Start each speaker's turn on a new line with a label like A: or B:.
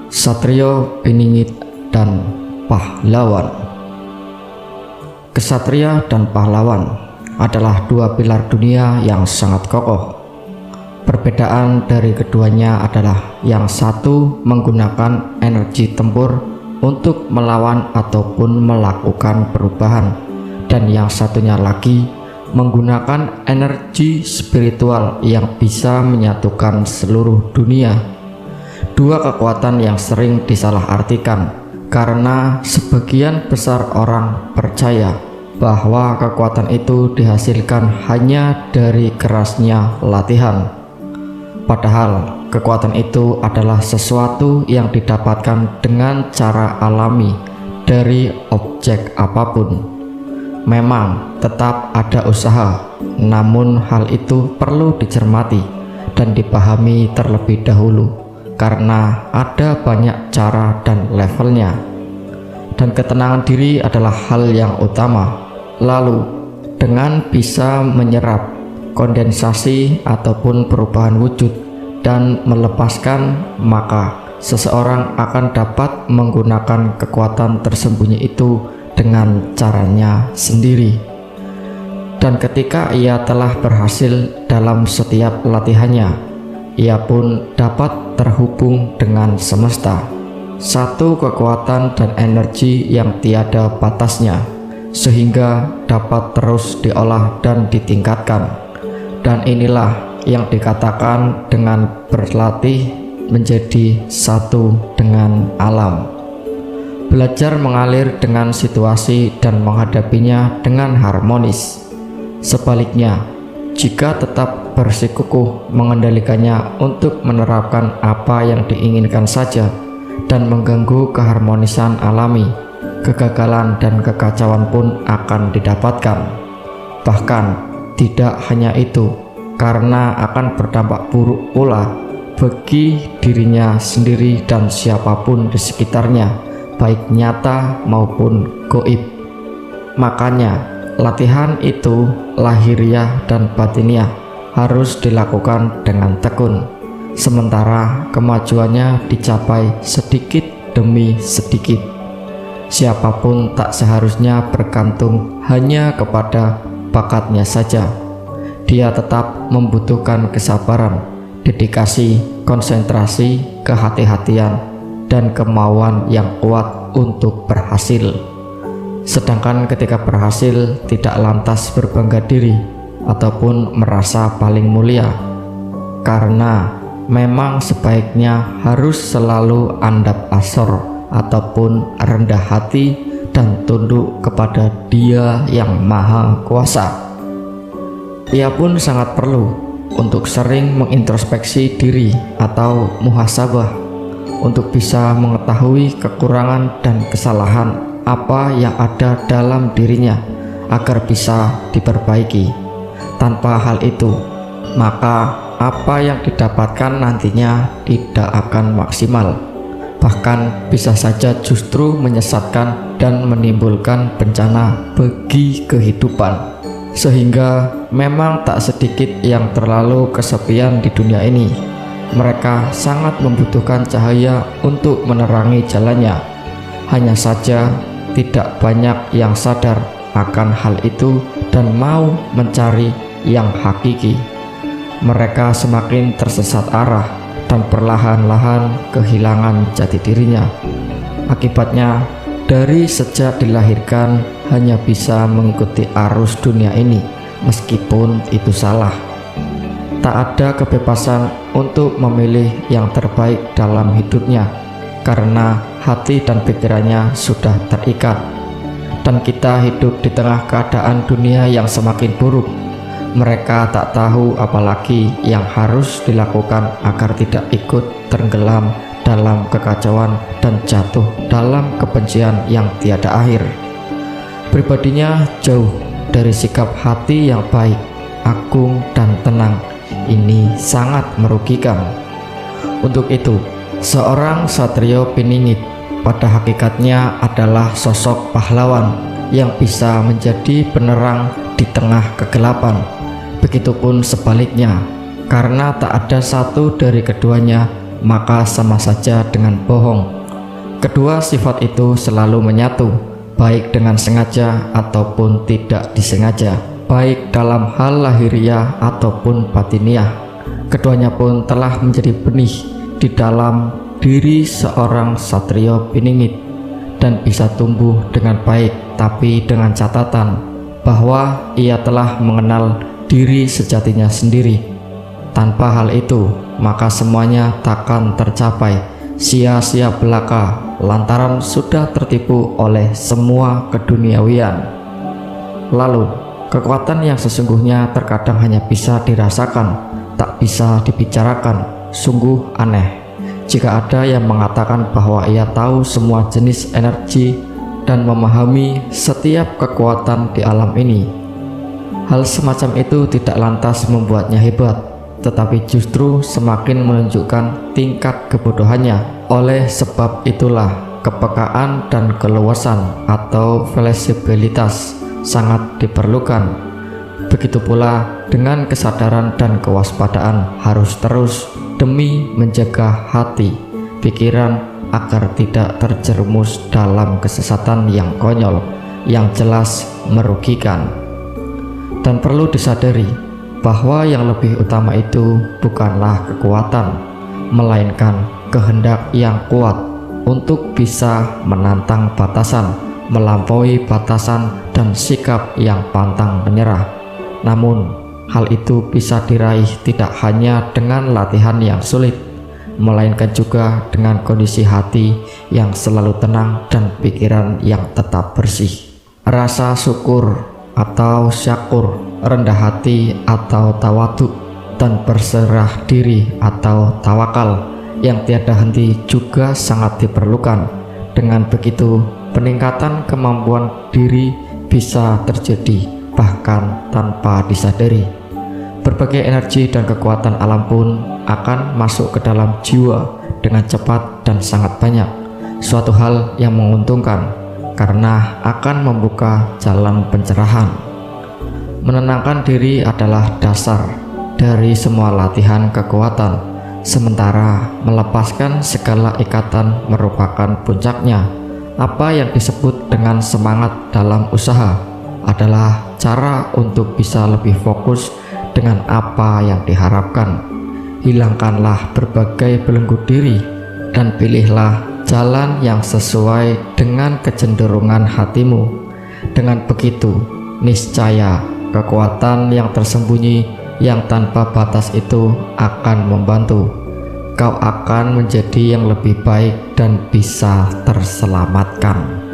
A: Satrio Piningit dan pahlawan. Kesatria dan pahlawan adalah dua pilar dunia yang sangat kokoh. Perbedaan dari keduanya adalah yang satu menggunakan energi tempur untuk melawan ataupun melakukan perubahan, dan yang satunya lagi menggunakan energi spiritual yang bisa menyatukan seluruh dunia. Dua kekuatan yang sering disalahartikan karena sebagian besar orang percaya bahwa kekuatan itu dihasilkan hanya dari kerasnya latihan. Padahal kekuatan itu adalah sesuatu yang didapatkan dengan cara alami dari objek apapun. Memang tetap ada usaha, namun hal itu perlu dicermati dan dipahami terlebih dahulu, karena ada banyak cara dan levelnya. Dan ketenangan diri adalah hal yang utama. Lalu dengan bisa menyerap kondensasi ataupun perubahan wujud dan melepaskan, maka seseorang akan dapat menggunakan kekuatan tersembunyi itu dengan caranya sendiri. Dan ketika ia telah berhasil dalam setiap latihannya, ia pun dapat terhubung dengan semesta, satu kekuatan dan energi yang tiada batasnya, sehingga dapat terus diolah dan ditingkatkan. Dan inilah yang dikatakan dengan berlatih menjadi satu dengan alam. Belajar mengalir dengan situasi dan menghadapinya dengan harmonis. Sebaliknya, jika tetap bersikukuh mengendalikannya untuk menerapkan apa yang diinginkan saja dan mengganggu keharmonisan alami, kegagalan dan kekacauan pun akan didapatkan. Bahkan tidak hanya itu, karena akan berdampak buruk pula bagi dirinya sendiri dan siapapun di sekitarnya, baik nyata maupun goib. Makanya latihan itu lahiriah dan batiniah harus dilakukan dengan tekun, sementara kemajuannya dicapai sedikit demi sedikit. Siapapun tak seharusnya bergantung hanya kepada bakatnya saja. Dia tetap membutuhkan kesabaran, dedikasi, konsentrasi, kehati-hatian, dan kemauan yang kuat untuk berhasil. Sedangkan ketika berhasil, tidak lantas berbangga diri ataupun merasa paling mulia, karena memang sebaiknya harus selalu andap asor ataupun rendah hati dan tunduk kepada Dia yang Maha Kuasa. Ia pun sangat perlu untuk sering mengintrospeksi diri atau muhasabah, untuk bisa mengetahui kekurangan dan kesalahan apa yang ada dalam dirinya agar bisa diperbaiki. Tanpa hal itu, maka apa yang didapatkan nantinya tidak akan maksimal, bahkan bisa saja justru menyesatkan dan menimbulkan bencana bagi kehidupan. Sehingga memang tak sedikit yang terlalu kesepian di dunia ini. Mereka sangat membutuhkan cahaya untuk menerangi jalannya. Hanya saja tidak banyak yang sadar akan hal itu dan mau mencari yang hakiki. Mereka semakin tersesat arah dan perlahan-lahan kehilangan jati dirinya. Akibatnya, dari sejak dilahirkan hanya bisa mengikuti arus dunia ini, meskipun itu salah. Tak ada kebebasan untuk memilih yang terbaik dalam hidupnya, karena hati dan pikirannya sudah terikat. Dan kita hidup di tengah keadaan dunia yang semakin buruk. Mereka tak tahu apalagi yang harus dilakukan agar tidak ikut tenggelam dalam kekacauan dan jatuh dalam kebencian yang tiada akhir. Pribadinya jauh dari sikap hati yang baik, agung dan tenang. Ini sangat merugikan. Untuk itu, seorang Satrio Piningit pada hakikatnya adalah sosok pahlawan yang bisa menjadi penerang di tengah kegelapan. Begitupun sebaliknya, karena tak ada satu dari keduanya maka sama saja dengan bohong. Kedua sifat itu selalu menyatu, baik dengan sengaja ataupun tidak disengaja, baik dalam hal lahiriah ataupun batiniah. Keduanya pun telah menjadi benih di dalam diri seorang satrio piningit dan bisa tumbuh dengan baik, tapi dengan catatan bahwa ia telah mengenal diri sejatinya sendiri. Tanpa hal itu, maka semuanya takkan tercapai, sia-sia belaka lantaran sudah tertipu oleh semua keduniawian. Lalu, kekuatan yang sesungguhnya terkadang hanya bisa dirasakan, tak bisa dibicarakan. Sungguh aneh jika ada yang mengatakan bahwa ia tahu semua jenis energi dan memahami setiap kekuatan di alam ini. Hal semacam itu tidak lantas membuatnya hebat, tetapi justru semakin menunjukkan tingkat kebodohannya. Oleh sebab itulah kepekaan dan keluasan atau fleksibilitas sangat diperlukan. Begitu pula dengan kesadaran dan kewaspadaan harus terus demi menjaga hati, pikiran agar tidak terjerumus dalam kesesatan yang konyol, yang jelas merugikan. Dan perlu disadari bahwa yang lebih utama itu bukanlah kekuatan, melainkan kehendak yang kuat untuk bisa menantang batasan, melampaui batasan, dan sikap yang pantang menyerah. Namun, hal itu bisa diraih tidak hanya dengan latihan yang sulit, melainkan juga dengan kondisi hati yang selalu tenang dan pikiran yang tetap bersih. Rasa syukur atau syakur, rendah hati atau tawadhu, dan berserah diri atau tawakal yang tiada henti juga sangat diperlukan. Dengan begitu, peningkatan kemampuan diri bisa terjadi bahkan tanpa disadari. Berbagai energi dan kekuatan alam pun akan masuk ke dalam jiwa dengan cepat dan sangat banyak, suatu hal yang menguntungkan karena akan membuka jalan pencerahan. Menenangkan diri adalah dasar dari semua latihan kekuatan, sementara melepaskan segala ikatan merupakan puncaknya. Apa yang disebut dengan semangat dalam usaha adalah cara untuk bisa lebih fokus dengan apa yang diharapkan. Hilangkanlah berbagai belenggu diri dan pilihlah jalan yang sesuai dengan kecenderungan hatimu. Dengan begitu, niscaya kekuatan yang tersembunyi yang tanpa batas itu akan membantu. Kau akan menjadi yang lebih baik dan bisa terselamatkan.